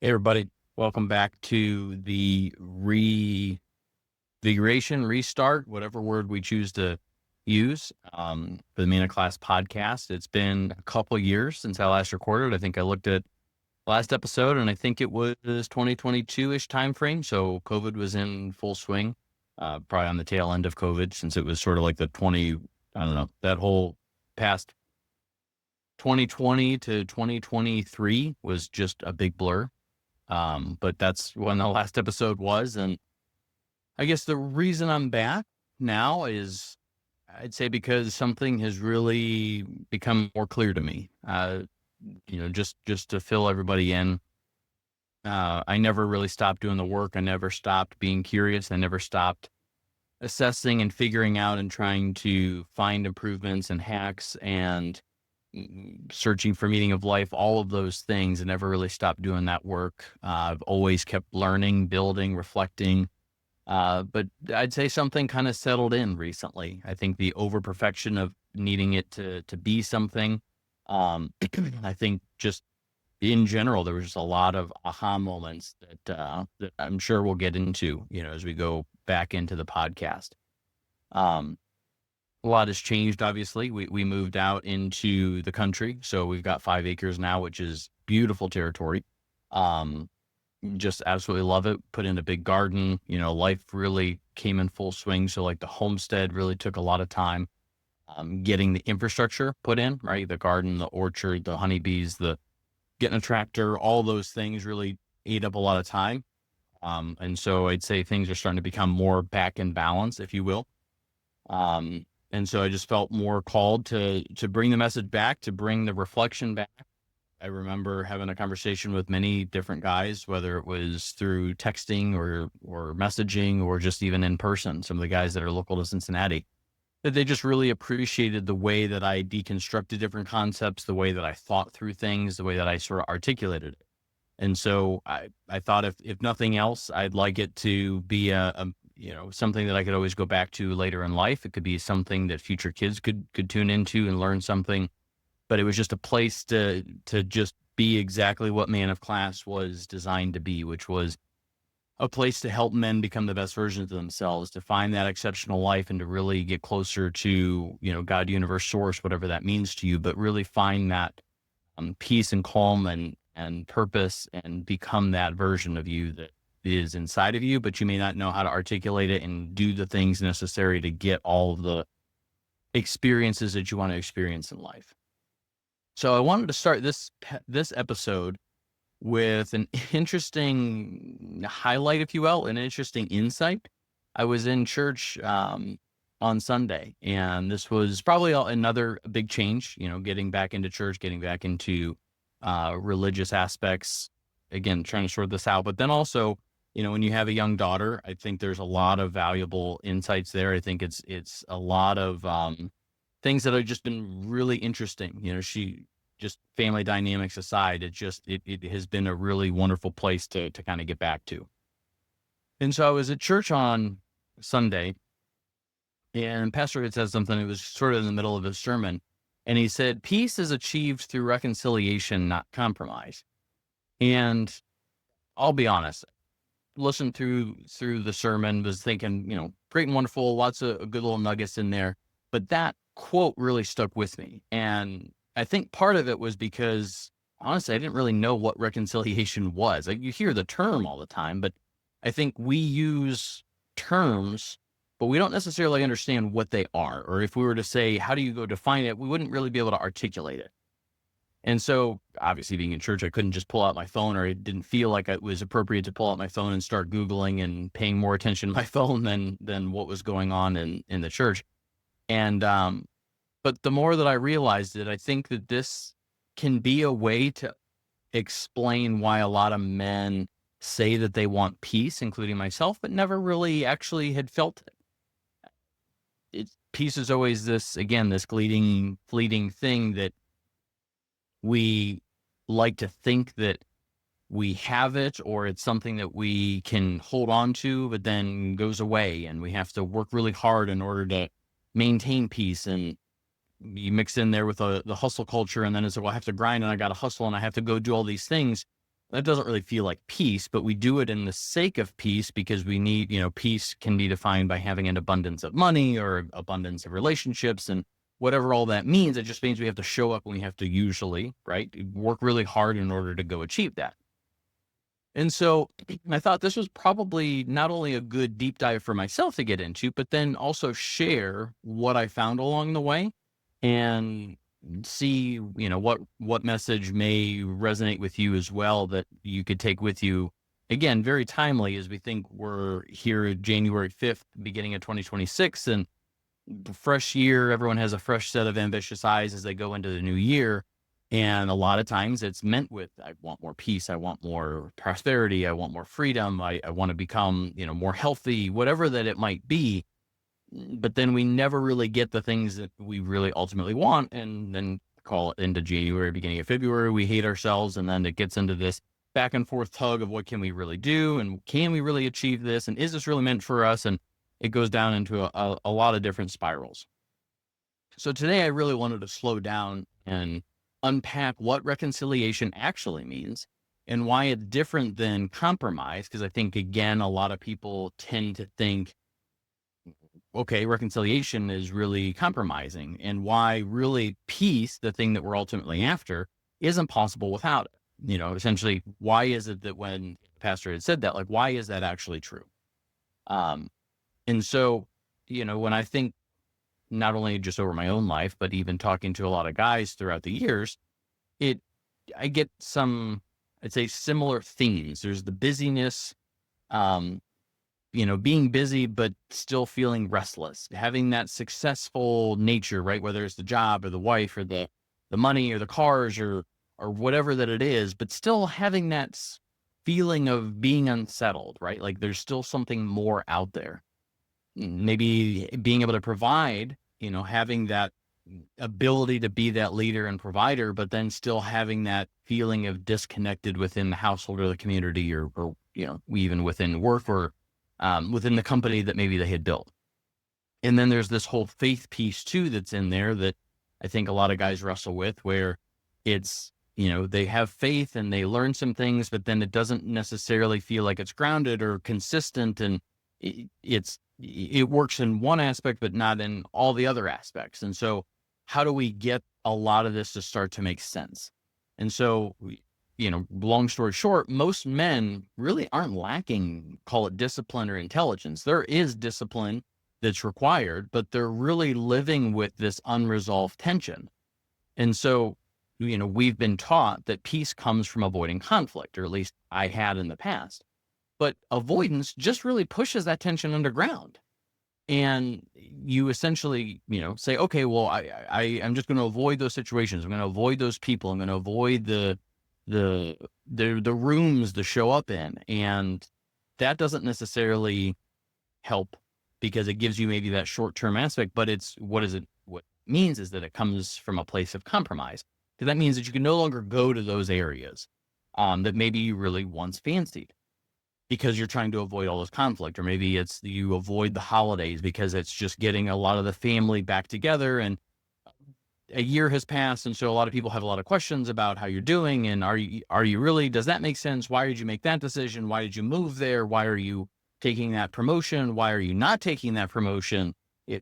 Hey, everybody. Welcome back to the reinvigoration, restart, whatever word we choose to use for the Man of Class podcast. It's been a couple years since I last recorded. I think I looked at last episode and I think it was 2022-ish time frame. So COVID was in full swing, probably on the tail end of COVID since it was sort of like I don't know, that whole past 2020 to 2023 was just a big blur. But that's when the last episode was. And I guess the reason I'm back now is I'd say because something has really become more clear to me. Just to fill everybody in. I never really stopped doing the work. I never stopped being curious. I never stopped assessing and figuring out and trying to find improvements and hacks and searching for meaning of life, all of those things. I never really stopped doing that work. I've always kept learning, building, reflecting. But I'd say something kind of settled in recently. I think the over perfection of needing it to be something. I think just in general, there was just a lot of aha moments that I'm sure we'll get into, as we go back into the podcast. A lot has changed, obviously. We moved out into the country, so we've got 5 acres now, which is beautiful territory. Um, just absolutely love it. Put in a big garden. Life really came in full swing. So like the homestead really took a lot of time getting the infrastructure put in, right? The garden, the orchard, the honeybees, the getting a tractor, all those things really ate up a lot of time. And so I'd say things are starting to become more back in balance, if you will. And so I just felt more called to bring the message back, to bring the reflection back. I remember having a conversation with many different guys, whether it was through texting or messaging or just even in person, some of the guys that are local to Cincinnati, that they just really appreciated the way that I deconstructed different concepts, the way that I thought through things, the way that I sort of articulated it. And so I thought if nothing else, I'd like it to be something that I could always go back to later in life. It could be something that future kids could tune into and learn something. But it was just a place to just be exactly what Man of Class was designed to be, which was a place to help men become the best versions of themselves, to find that exceptional life and to really get closer to, God, universe, source, whatever that means to you, but really find that peace and calm and purpose and become that version of you that is inside of you, but you may not know how to articulate it and do the things necessary to get all of the experiences that you want to experience in life. So I wanted to start this episode with an interesting highlight, if you will, an interesting insight. I was in church on Sunday, and this was probably another big change, getting back into church, getting back into religious aspects, again, trying to sort this out. But then also, when you have a young daughter, I think there's a lot of valuable insights there. I think it's a lot of things that have just been really interesting. She just family dynamics aside, it has been a really wonderful place to kind of get back to. And so I was at church on Sunday, and Pastor had said something. It was sort of in the middle of his sermon, and he said, "Peace is achieved through reconciliation, not compromise." And I'll be honest, listened through the sermon, was thinking, great and wonderful, lots of good little nuggets in there. But that quote really stuck with me. And I think part of it was because, honestly, I didn't really know what reconciliation was. Like, you hear the term all the time, but I think we use terms, but we don't necessarily understand what they are. Or if we were to say, how do you go define it? We wouldn't really be able to articulate it. And so, obviously, being in church, I couldn't just pull out my phone, or it didn't feel like it was appropriate to pull out my phone and start Googling and paying more attention to my phone than what was going on in the church. And but the more that I realized it, I think that this can be a way to explain why a lot of men say that they want peace, including myself, but never really actually had felt it. Peace is always this fleeting thing that we like to think that we have it, or it's something that we can hold on to, but then goes away, and we have to work really hard in order to maintain peace. And you mix in there with the hustle culture, and then it's, well, I have to grind and I got to hustle and I have to go do all these things. That doesn't really feel like peace, but we do it in the sake of peace because we need, peace can be defined by having an abundance of money or abundance of relationships and whatever all that means. It just means we have to show up and we have to usually, right, work really hard in order to go achieve that. And so I thought this was probably not only a good deep dive for myself to get into, but then also share what I found along the way and see, what message may resonate with you as well that you could take with you. Again, very timely as we think we're here January 5th, beginning of 2026, and fresh year, everyone has a fresh set of ambitious eyes as they go into the new year. And a lot of times it's meant with, I want more peace, I want more prosperity, I want more freedom, I want to become, more healthy, whatever that it might be. But then we never really get the things that we really ultimately want. And then call it into January, beginning of February, we hate ourselves. And then it gets into this back and forth tug of what can we really do? And can we really achieve this? And is this really meant for us? And it goes down into a lot of different spirals. So today I really wanted to slow down and unpack what reconciliation actually means and why it's different than compromise. Because I think, again, a lot of people tend to think, okay, reconciliation is really compromising, and why really peace, the thing that we're ultimately after, isn't possible without it. Essentially, why is it that when the pastor had said that, like, why is that actually true? And so, when I think not only just over my own life, but even talking to a lot of guys throughout the years, I get some, I'd say, similar themes. There's the busyness, being busy, but still feeling restless, having that successful nature, right? Whether it's the job or the wife or the money or the cars or whatever that it is, but still having that feeling of being unsettled, right? Like there's still something more out there. Maybe being able to provide, having that ability to be that leader and provider, but then still having that feeling of disconnected within the household or the community or even within work or within the company that maybe they had built. And then there's this whole faith piece too that's in there that I think a lot of guys wrestle with, where it's, they have faith and they learn some things, but then it doesn't necessarily feel like it's grounded or consistent. And it works in one aspect, but not in all the other aspects. And so how do we get a lot of this to start to make sense? And so, long story short, most men really aren't lacking, call it discipline or intelligence. There is discipline that's required, but they're really living with this unresolved tension. And so, we've been taught that peace comes from avoiding conflict, or at least I had in the past. But avoidance just really pushes that tension underground. And you essentially, say, okay, well, I'm just going to avoid those situations. I'm going to avoid those people. I'm going to avoid the rooms to show up in. And that doesn't necessarily help, because it gives you maybe that short-term aspect, but what it means is that it comes from a place of compromise. Because that means that you can no longer go to those areas that maybe you really once fancied, because you're trying to avoid all this conflict. Or maybe it's you avoid the holidays because it's just getting a lot of the family back together, and a year has passed. And so a lot of people have a lot of questions about how you're doing. And are you really, does that make sense? Why did you make that decision? Why did you move there? Why are you taking that promotion? Why are you not taking that promotion?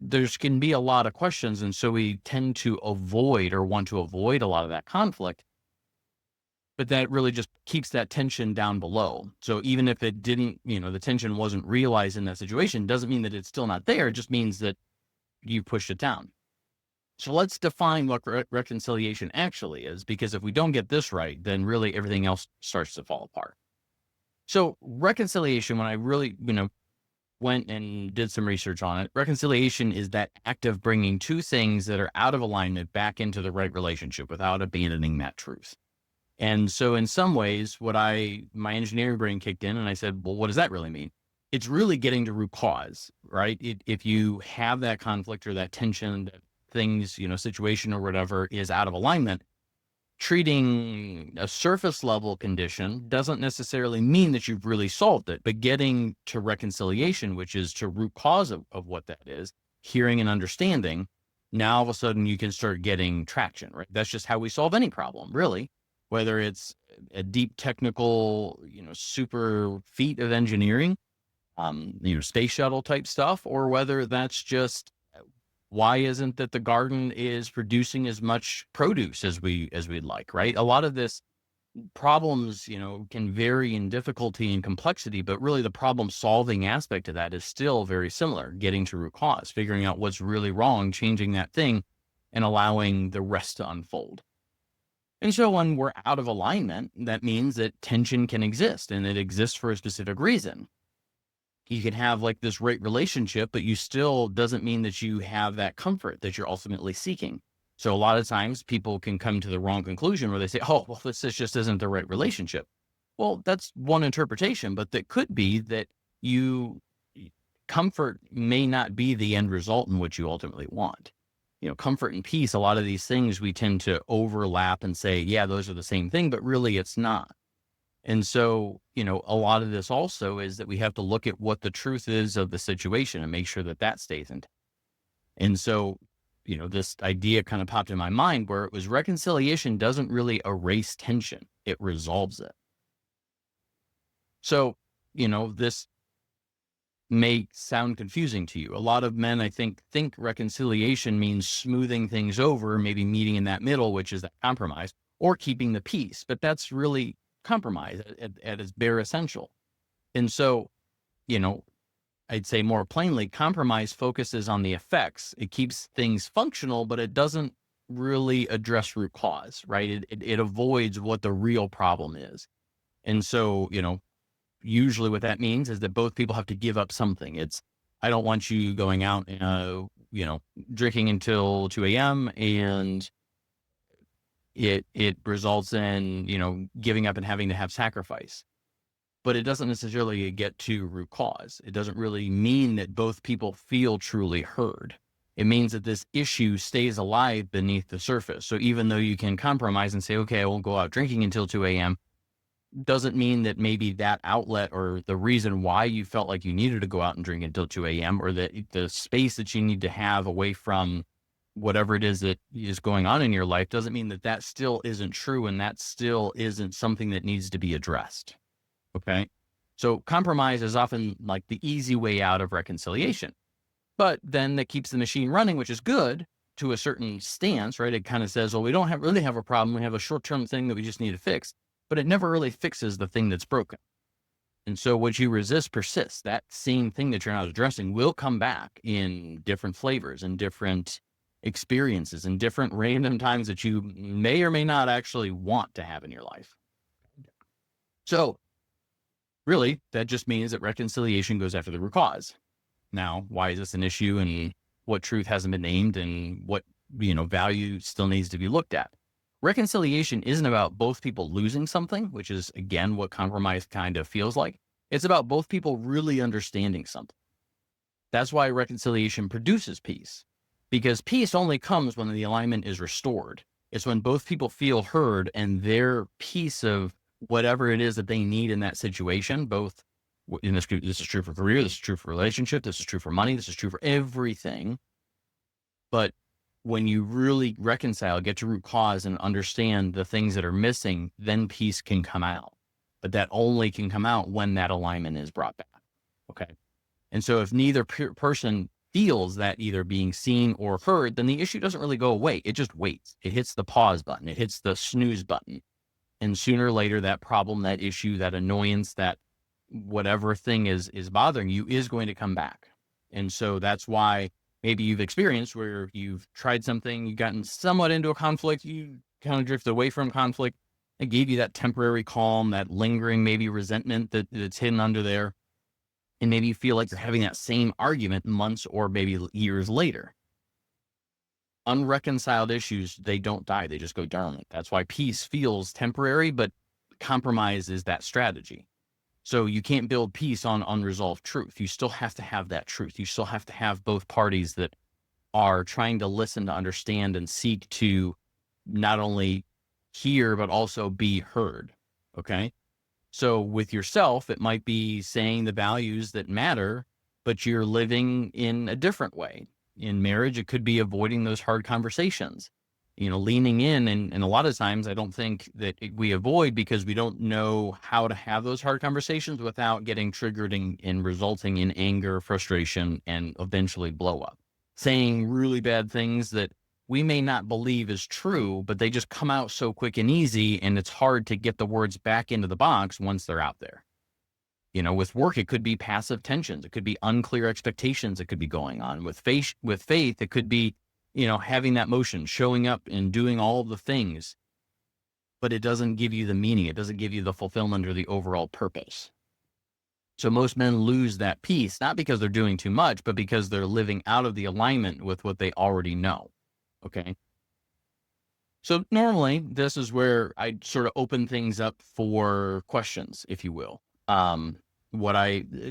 There's can be a lot of questions. And so we tend to avoid or want to avoid a lot of that conflict. But that really just keeps that tension down below. So even if it didn't, the tension wasn't realized in that situation, doesn't mean that it's still not there. It just means that you pushed it down. So let's define what reconciliation actually is, because if we don't get this right, then really everything else starts to fall apart. So reconciliation, when I really, went and did some research on it, reconciliation is that act of bringing two things that are out of alignment back into the right relationship without abandoning that truth. And so in some ways, my engineering brain kicked in and I said, well, what does that really mean? It's really getting to root cause, right? If you have that conflict or that tension, that things, situation or whatever is out of alignment, treating a surface level condition doesn't necessarily mean that you've really solved it, but getting to reconciliation, which is to root cause of what that is, hearing and understanding, now all of a sudden you can start getting traction, right? That's just how we solve any problem, really. whether it's a deep technical, super feat of engineering, space shuttle type stuff, or whether that's just why isn't that the garden is producing as much produce as we'd like, right? A lot of this problems, can vary in difficulty and complexity, but really the problem solving aspect of that is still very similar. Getting to root cause, figuring out what's really wrong, changing that thing, and allowing the rest to unfold. And so when we're out of alignment, that means that tension can exist, and it exists for a specific reason. You can have like this great relationship, but you still doesn't mean that you have that comfort that you're ultimately seeking. So a lot of times people can come to the wrong conclusion where they say, oh, well, this just isn't the right relationship. Well, that's one interpretation, but that could be that comfort may not be the end result in what you ultimately want. Comfort and peace, a lot of these things we tend to overlap and say, yeah, those are the same thing, but really it's not. And so, a lot of this also is that we have to look at what the truth is of the situation and make sure that that stays intact. And so, this idea kind of popped in my mind where it was reconciliation doesn't really erase tension, it resolves it. So, this may sound confusing to you. A lot of men, I think reconciliation means smoothing things over, maybe meeting in that middle, which is that compromise, or keeping the peace. But that's really compromise at its bare essential. And so, I'd say more plainly, compromise focuses on the effects. It keeps things functional, but it doesn't really address root cause, right? It avoids what the real problem is. And so, usually what that means is that both people have to give up something. It's, I don't want you going out, drinking until 2 a.m. and it results in, giving up and having to have sacrifice. But it doesn't necessarily get to root cause. It doesn't really mean that both people feel truly heard. It means that this issue stays alive beneath the surface. So even though you can compromise and say, okay, I won't go out drinking until 2 a.m., doesn't mean that maybe that outlet or the reason why you felt like you needed to go out and drink until 2 a.m. or the space that you need to have away from whatever it is that is going on in your life doesn't mean that that still isn't true and that still isn't something that needs to be addressed. Okay. So compromise is often like the easy way out of reconciliation, but then that keeps the machine running, which is good to a certain stance, right? It kind of says, well, we don't really have a problem. We have a short-term thing that we just need to fix, but it never really fixes the thing that's broken. And so what you resist persists. That same thing that you're not addressing will come back in different flavors and different experiences and different random times that you may or may not actually want to have in your life. So really, that just means that reconciliation goes after the root cause. Now, why is this an issue and what truth hasn't been named and what, value still needs to be looked at? Reconciliation isn't about both people losing something, which is, again, what compromise kind of feels like. It's about both people really understanding something. That's why reconciliation produces peace, because peace only comes when the alignment is restored. It's when both people feel heard and their piece of whatever it is that they need in that situation, both in this is true for career, this is true for relationship, this is true for money, this is true for everything. But when you really reconcile, get to root cause and understand the things that are missing, then peace can come out. But that only can come out when that alignment is brought back. Okay. And so if neither person feels that either being seen or heard, then the issue doesn't really go away. It just waits. It hits the pause button. It hits the snooze button. And sooner or later, that problem, that issue, that annoyance, that whatever thing is bothering you is going to come back. And so that's why maybe you've experienced where you've tried something, you've gotten somewhat into a conflict, you kind of drifted away from conflict. It gave you that temporary calm, that lingering maybe resentment that's hidden under there. And maybe you feel like you're having that same argument months or maybe years later. Unreconciled issues, they don't die. They just go dormant. That's why peace feels temporary, but compromise is that strategy. So you can't build peace on unresolved truth. You still have to have that truth. You still have to have both parties that are trying to listen, to understand, and seek to not only hear, but also be heard. Okay. So with yourself, it might be saying the values that matter, but you're living in a different way. In marriage, it could be avoiding those hard conversations. leaning in. And a lot of times I don't think that we avoid because we don't know how to have those hard conversations without getting triggered and resulting in anger, frustration, and eventually blow up. Saying really bad things that we may not believe is true, but they just come out so quick and easy, and it's hard to get the words back into the box once they're out there. With work, it could be passive tensions. It could be unclear expectations that could be going on. With faith, it could be, having that motion, showing up and doing all the things, but it doesn't give you the meaning. It doesn't give you the fulfillment or the overall purpose. So most men lose that piece, not because they're doing too much, but because they're living out of the alignment with what they already know. Okay. So normally this is where I sort of open things up for questions, if you will.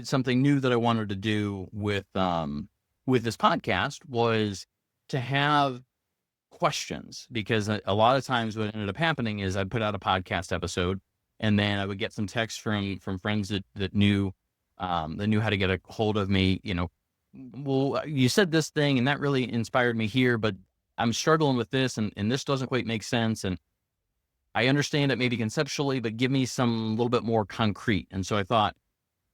Something new that I wanted to do with this podcast was to have questions, because a lot of times what ended up happening is I'd put out a podcast episode and then I would get some text from friends that knew how to get a hold of me. Well, you said this thing and that really inspired me here, but I'm struggling with this and this doesn't quite make sense. And I understand it maybe conceptually, but give me some little bit more concrete. And so I thought,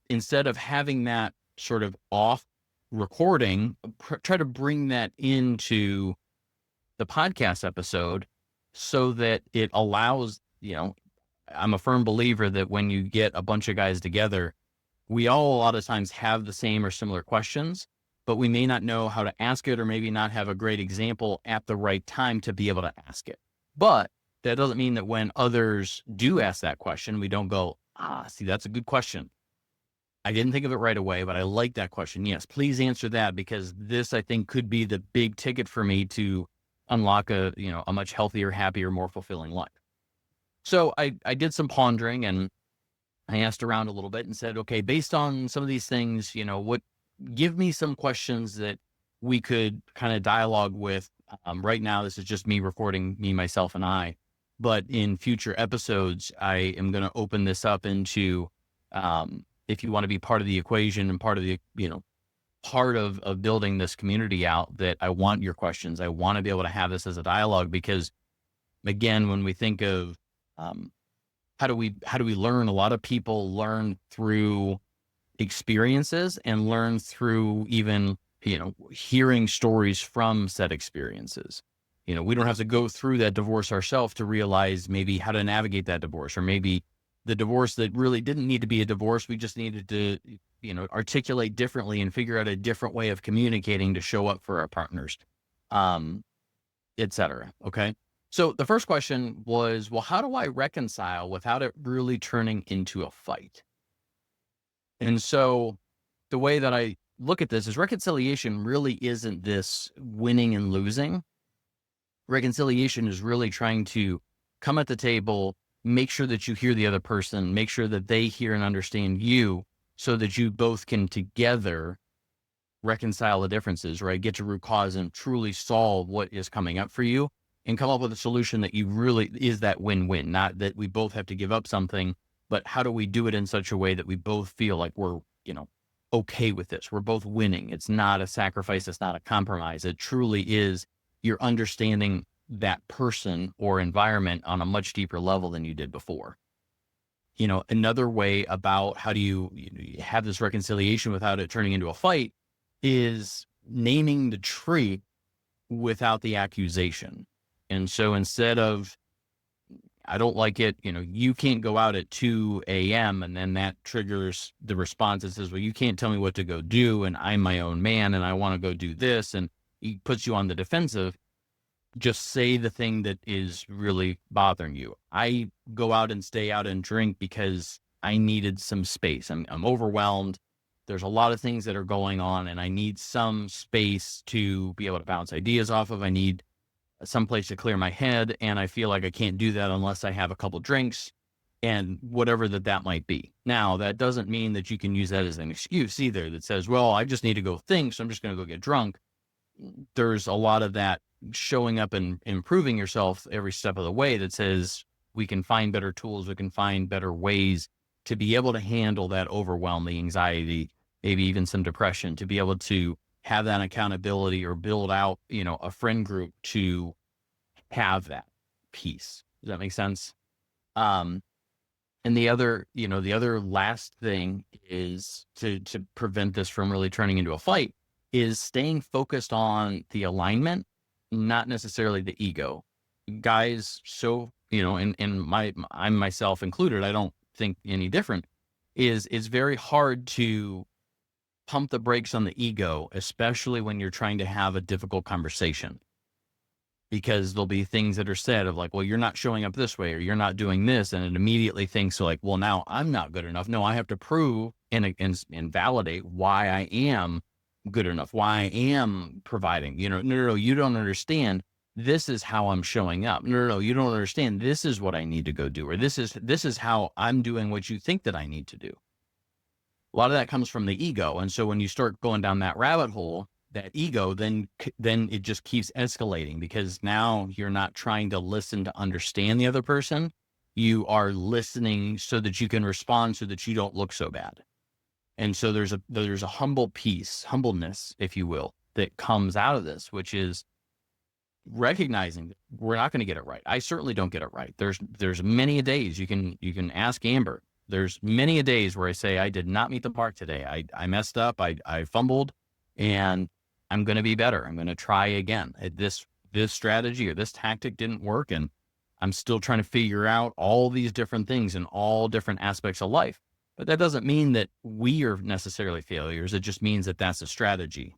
instead of having that sort of off recording, try to bring that into the podcast episode so that it allows, I'm a firm believer that when you get a bunch of guys together, we all a lot of times have the same or similar questions, but we may not know how to ask it, or maybe not have a great example at the right time to be able to ask it. But that doesn't mean that when others do ask that question, we don't go, see, that's a good question. I didn't think of it right away, but I like that question. Yes, please answer that, because this, I think, could be the big ticket for me to unlock a much healthier, happier, more fulfilling life. So I did some pondering, and I asked around a little bit and said, okay, based on some of these things, give me some questions that we could kind of dialogue with. Right now, this is just me recording, me, myself, and I. But in future episodes, I am going to open this up into, if you want to be part of the equation and part of the, part of building this community out, that I want your questions. I want to be able to have this as a dialogue, because again, when we think of, how do we learn? A lot of people learn through experiences and learn through even, hearing stories from said experiences. We don't have to go through that divorce ourselves to realize maybe how to navigate that divorce, or maybe the divorce that really didn't need to be a divorce. We just needed to, articulate differently and figure out a different way of communicating to show up for our partners, et cetera. Okay. So the first question was, well, how do I reconcile without it really turning into a fight? And so the way that I look at this is, reconciliation really isn't this winning and losing. Reconciliation is really trying to come at the table, make sure that you hear the other person, make sure that they hear and understand you, so that you both can together reconcile the differences, right? Get to root cause and truly solve what is coming up for you, and come up with a solution that you really is that win-win. Not that we both have to give up something, but how do we do it in such a way that we both feel like we're, okay with this? We're both winning. It's not a sacrifice. It's not a compromise. It truly is, you're understanding that person or environment on a much deeper level than you did before. Another way about how do you have this reconciliation without it turning into a fight is naming the tree without the accusation. And so instead of, I don't like it, you can't go out at 2 a.m. and then that triggers the response that says, well, you can't tell me what to go do, and I'm my own man and I want to go do this, and it puts you on the defensive. Just say the thing that is really bothering you. I go out and stay out and drink because I needed some space. I'm overwhelmed. There's a lot of things that are going on, and I need some space to be able to bounce ideas off of. I need some place to clear my head, and I feel like I can't do that unless I have a couple drinks, and whatever that might be. Now, that doesn't mean that you can use that as an excuse either, that says, well, I just need to go think, so I'm just going to go get drunk. There's a lot of that showing up and improving yourself every step of the way that says we can find better tools, we can find better ways to be able to handle that overwhelm, the anxiety, maybe even some depression, to be able to have that accountability or build out, a friend group to have that peace. Does that make sense? Um, and the other last thing is to prevent this from really turning into a fight is staying focused on the alignment, not necessarily the ego. Guys, so, I'm myself included, I don't think any different, is it's very hard to pump the brakes on the ego, especially when you're trying to have a difficult conversation. Because there'll be things that are said of like, well, you're not showing up this way, or you're not doing this. And it immediately thinks so like, well, now I'm not good enough. No, I have to prove and validate why I am good enough, why I am providing, no, you don't understand. This is how I'm showing up. No, you don't understand. This is what I need to go do, or this is how I'm doing what you think that I need to do. A lot of that comes from the ego. And so when you start going down that rabbit hole, that ego, then it just keeps escalating, because now you're not trying to listen to understand the other person. You are listening so that you can respond, so that you don't look so bad. And so there's a humbleness, if you will, that comes out of this, which is recognizing that we're not going to get it right. I certainly don't get it right. There's many days you can ask Amber. There's many days where I say, I did not meet the mark today. I messed up. I fumbled, and I'm going to be better. I'm going to try again. This strategy or this tactic didn't work, and I'm still trying to figure out all these different things in all different aspects of life. But that doesn't mean that we are necessarily failures. It just means that that's a strategy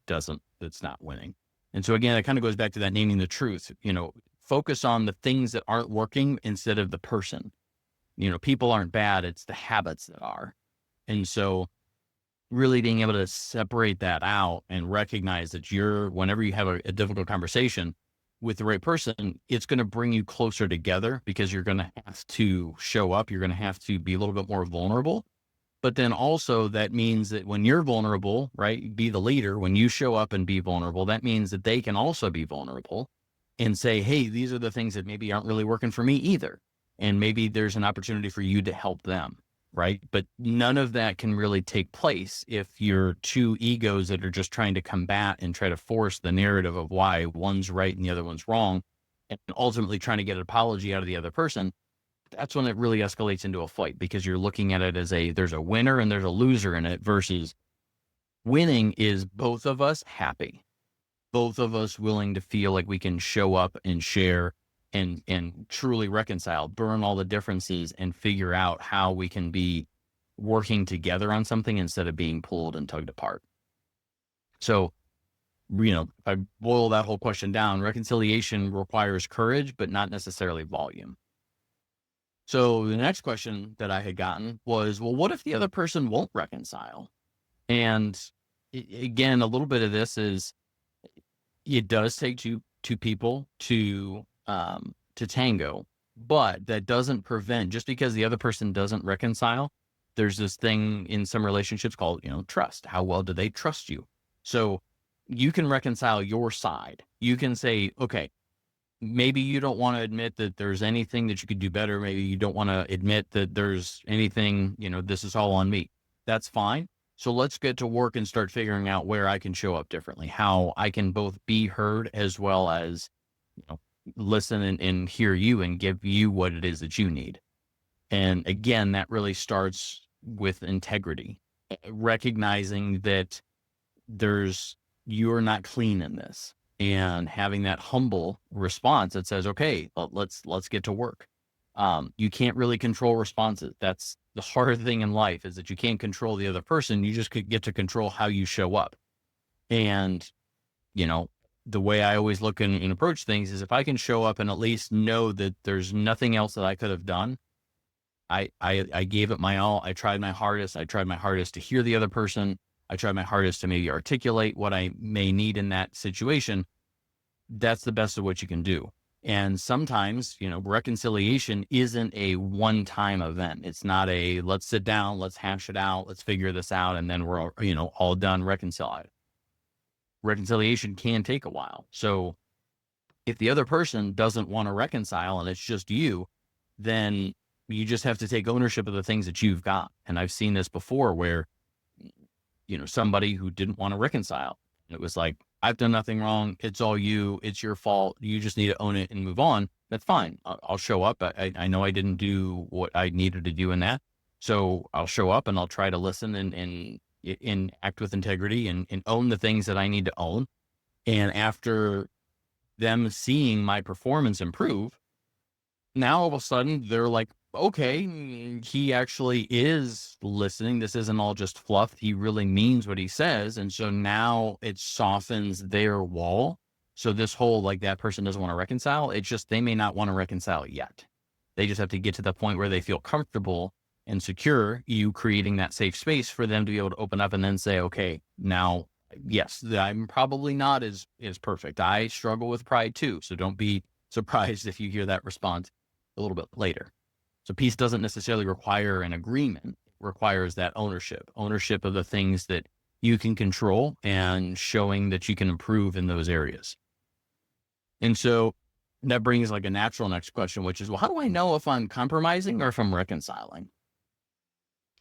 that's not winning. And so again, it kind of goes back to that naming the truth. Focus on the things that aren't working instead of the person. People aren't bad. It's the habits that are. And so really being able to separate that out and recognize that whenever you have a difficult conversation with the right person, it's going to bring you closer together, because you're going to have to show up. You're going to have to be a little bit more vulnerable. But then also that means that when you're vulnerable, right, be the leader, when you show up and be vulnerable, that means that they can also be vulnerable and say, hey, these are the things that maybe aren't really working for me either. And maybe there's an opportunity for you to help them. Right. But none of that can really take place if you're two egos that are just trying to combat and try to force the narrative of why one's right and the other one's wrong, and ultimately trying to get an apology out of the other person. That's when it really escalates into a fight, because you're looking at it as there's a winner and there's a loser in it, versus winning is both of us happy, both of us willing to feel like we can show up and share and truly reconcile, burn all the differences, and figure out how we can be working together on something instead of being pulled and tugged apart. So, if I boil that whole question down, reconciliation requires courage, but not necessarily volume. So the next question that I had gotten was, well, what if the other person won't reconcile? And again, a little bit of this is, it does take two people to tango, but that doesn't prevent, just because the other person doesn't reconcile, there's this thing in some relationships called, trust. How well do they trust you? So you can reconcile your side. You can say, okay, maybe you don't want to admit that there's anything that you could do better. Maybe you don't want to admit that there's anything, this is all on me. That's fine. So let's get to work and start figuring out where I can show up differently, how I can both be heard as well as, listen and hear you and give you what it is that you need. And again, that really starts with integrity, recognizing that you're not clean in this, and having that humble response that says, okay, let's get to work. You can't really control responses. That's the hard thing in life, is that you can't control the other person. You just could get to control how you show up. And, the way I always look and approach things is, if I can show up and at least know that there's nothing else that I could have done, I gave it my all. I tried my hardest. I tried my hardest to hear the other person. I tried my hardest to maybe articulate what I may need in that situation. That's the best of what you can do. And sometimes, reconciliation isn't a one-time event. It's not let's sit down, let's hash it out, let's figure this out, and then we're all done reconciled. Reconciliation can take a while. So if the other person doesn't want to reconcile and it's just you, then you just have to take ownership of the things that you've got. And I've seen this before where, somebody who didn't want to reconcile, it was like, I've done nothing wrong. It's all you. It's your fault. You just need to own it and move on. That's fine. I'll show up. I know I didn't do what I needed to do in that. So I'll show up and I'll try to listen and act with integrity and own the things that I need to own. And after them seeing my performance improve, now all of a sudden they're like, okay, he actually is listening. This isn't all just fluff. He really means what he says. And so now it softens their wall. So this whole, like, that person doesn't want to reconcile. It's just, they may not want to reconcile yet. They just have to get to the point where they feel comfortable and secure, you creating that safe space for them to be able to open up and then say, okay, now, yes, I'm probably not as perfect. I struggle with pride too. So don't be surprised if you hear that response a little bit later. So peace doesn't necessarily require an agreement. It requires that ownership of the things that you can control and showing that you can improve in those areas. And so that brings like a natural next question, which is, well, how do I know if I'm compromising or if I'm reconciling?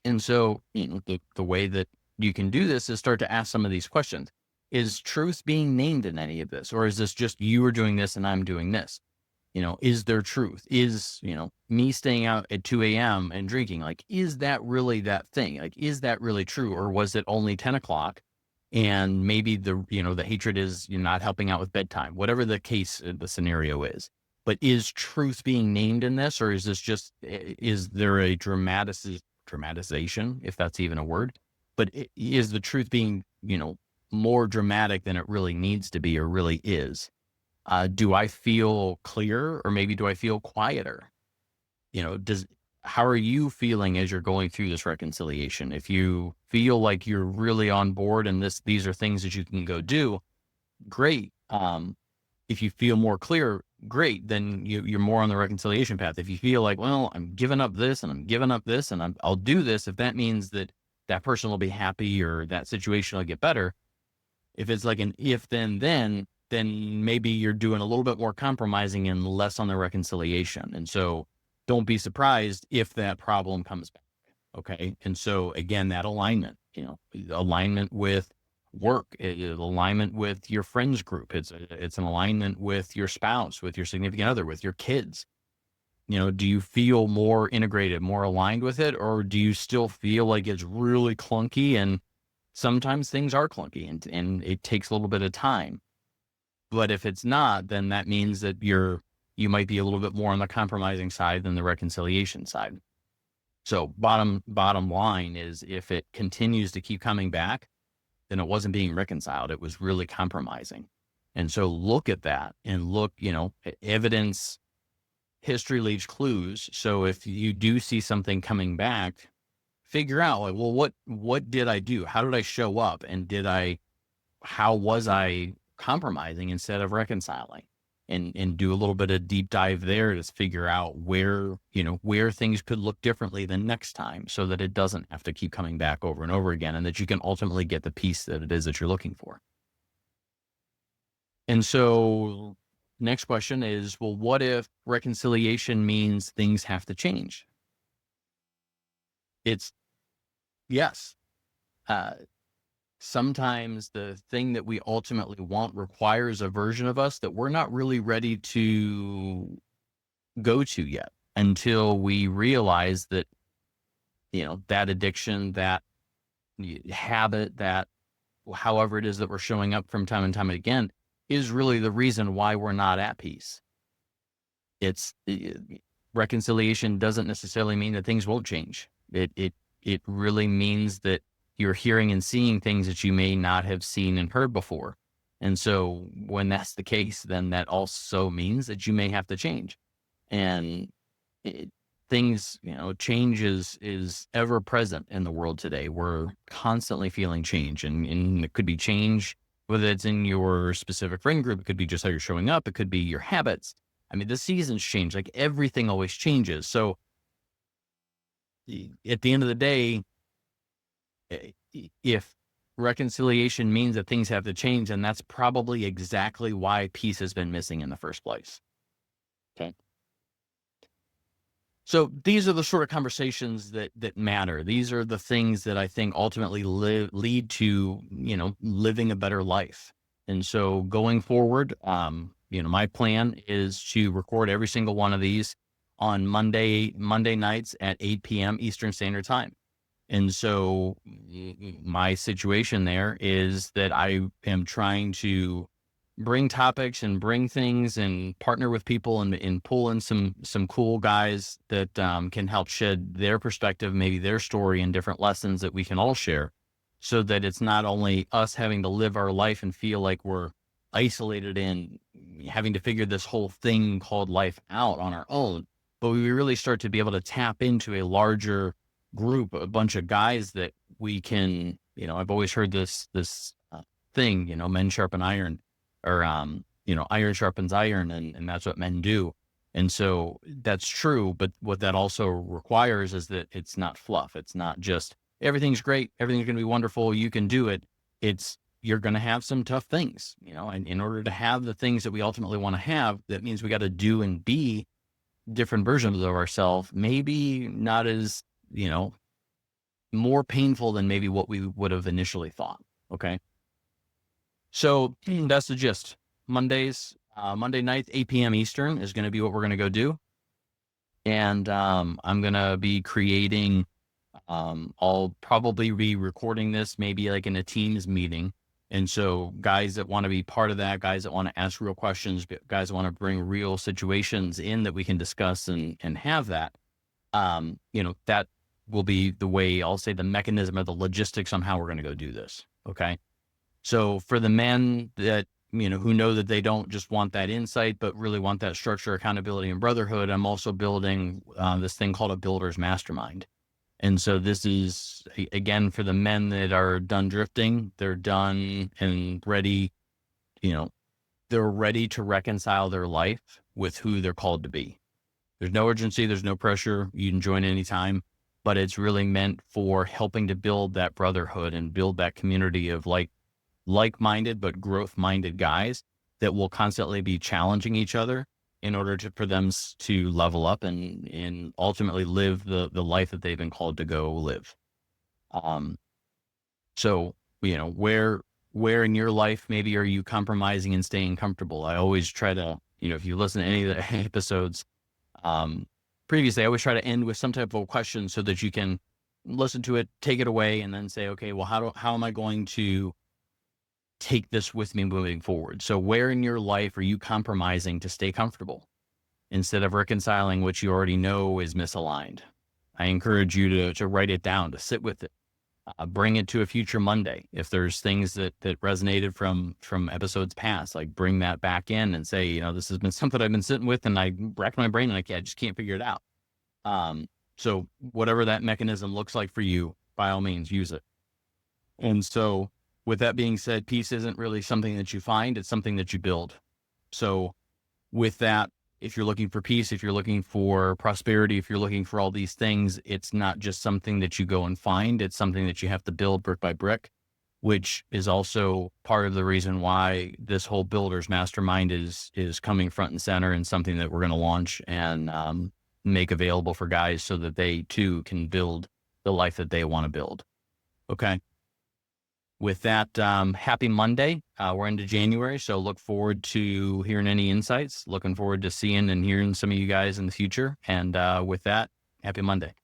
And so, the way that you can do this is start to ask some of these questions. Is truth being named in any of this? Or is this just you are doing this and I'm doing this? Is there truth? Is, me staying out at 2 a.m. and drinking, like, is that really that thing? Like, is that really true? Or was it only 10 o'clock? And maybe the hatred is you're not helping out with bedtime, whatever the case, the scenario is. But is truth being named in this? Or is this just, is there a dramatization, if that's even a word? But is the truth being, more dramatic than it really needs to be or really is? Do I feel clear, or maybe do I feel quieter? How are you feeling as you're going through this reconciliation? If you feel like you're really on board and these are things that you can go do, great. If you feel more clear, great. Then you're more on the reconciliation path. If you feel like, well, I'm giving up this and I'm giving up this and I'll do this, if that means that person will be happy or that situation will get better. If it's like an if then maybe you're doing a little bit more compromising and less on the reconciliation. And so don't be surprised if that problem comes back. Okay. And so again, that alignment, alignment with work, alignment with your friends group. It's an alignment with your spouse, with your significant other, with your kids. Do you feel more integrated, more aligned with it? Or do you still feel like it's really clunky? And sometimes things are clunky and it takes a little bit of time. But if it's not, then that means that you might be a little bit more on the compromising side than the reconciliation side. So bottom line is, if it continues to keep coming back, then it wasn't being reconciled. It was really compromising. And so look at that and look, evidence, history leaves clues. So if you do see something coming back, figure out like, well, what did I do? How did I show up? And how was I compromising instead of reconciling? And do a little bit of deep dive there to figure out where things could look differently the next time, so that it doesn't have to keep coming back over and over again, and that you can ultimately get the peace that it is that you're looking for. And so next question is, well, what if reconciliation means things have to change? It's yes. Sometimes the thing that we ultimately want requires a version of us that we're not really ready to go to yet, until we realize that, that addiction, that habit, that however it is that we're showing up from time and time again is really the reason why we're not at peace. Reconciliation doesn't necessarily mean that things won't change. It really means that you're hearing and seeing things that you may not have seen and heard before. And so when that's the case, then that also means that you may have to change. And things, change is ever present in the world today. We're constantly feeling change, and it could be change, whether it's in your specific friend group, it could be just how you're showing up. It could be your habits. I mean, the seasons change, like everything always changes. So at the end of the day, if reconciliation means that things have to change, then that's probably exactly why peace has been missing in the first place. Okay. So these are the sort of conversations that matter. These are the things that I think ultimately lead to, living a better life. And so going forward, my plan is to record every single one of these on Monday nights at 8 p.m. Eastern Standard Time. And so my situation there is that I am trying to bring topics and bring things and partner with people and pull in some cool guys that can help shed their perspective, maybe their story and different lessons that we can all share, so that it's not only us having to live our life and feel like we're isolated and having to figure this whole thing called life out on our own, but we really start to be able to tap into a larger group, a bunch of guys that we can, I've always heard this thing, men sharpen iron, or iron sharpens iron, and that's what men do. And so that's true, but what that also requires is that it's not fluff. It's not just everything's great, everything's going to be wonderful, you can do it. It's you're going to have some tough things, and in order to have the things that we ultimately want to have, that means we got to do and be different versions of ourselves, maybe not as, more painful than maybe what we would have initially thought. Okay. So that's the gist. Monday night, 8 p.m. Eastern is going to be what we're going to go do. And I'm going to be creating, I'll probably be recording this maybe like in a Teams meeting. And so guys that want to be part of that, guys that want to ask real questions, guys that want to bring real situations in that we can discuss and have that, that will be the way, I'll say, the mechanism or the logistics on how we're going to go do this. Okay. So for the men that, who know that they don't just want that insight, but really want that structure, accountability, and brotherhood, I'm also building this thing called a builder's mastermind. And so this is, again, for the men that are done drifting, they're done and ready, they're ready to reconcile their life with who they're called to be. There's no urgency, there's no pressure. You can join anytime, but it's really meant for helping to build that brotherhood and build that community of like-minded, but growth-minded guys that will constantly be challenging each other in order for them to level up and ultimately live the life that they've been called to go live. So, where in your life, maybe are you compromising and staying comfortable? I always try to, if you listen to any of the episodes, previously, I always try to end with some type of a question so that you can listen to it, take it away, and then say, okay, well, how am I going to take this with me moving forward? So where in your life are you compromising to stay comfortable instead of reconciling what you already know is misaligned? I encourage you to write it down, to sit with it, bring it to a future Monday. If there's things that resonated from episodes past, like bring that back in and say, this has been something I've been sitting with and I racked my brain and I just can't figure it out. So whatever that mechanism looks like for you, by all means, use it. And so with that being said, peace isn't really something that you find, it's something that you build. So with that, if you're looking for peace, if you're looking for prosperity, if you're looking for all these things, it's not just something that you go and find, it's something that you have to build brick by brick, which is also part of the reason why this whole builder's mastermind is coming front and center, and something that we're going to launch and make available for guys so that they too can build the life that they want to build. Okay. With that, happy Monday. We're into January, so look forward to hearing any insights. Looking forward to seeing and hearing some of you guys in the future. And with that, happy Monday.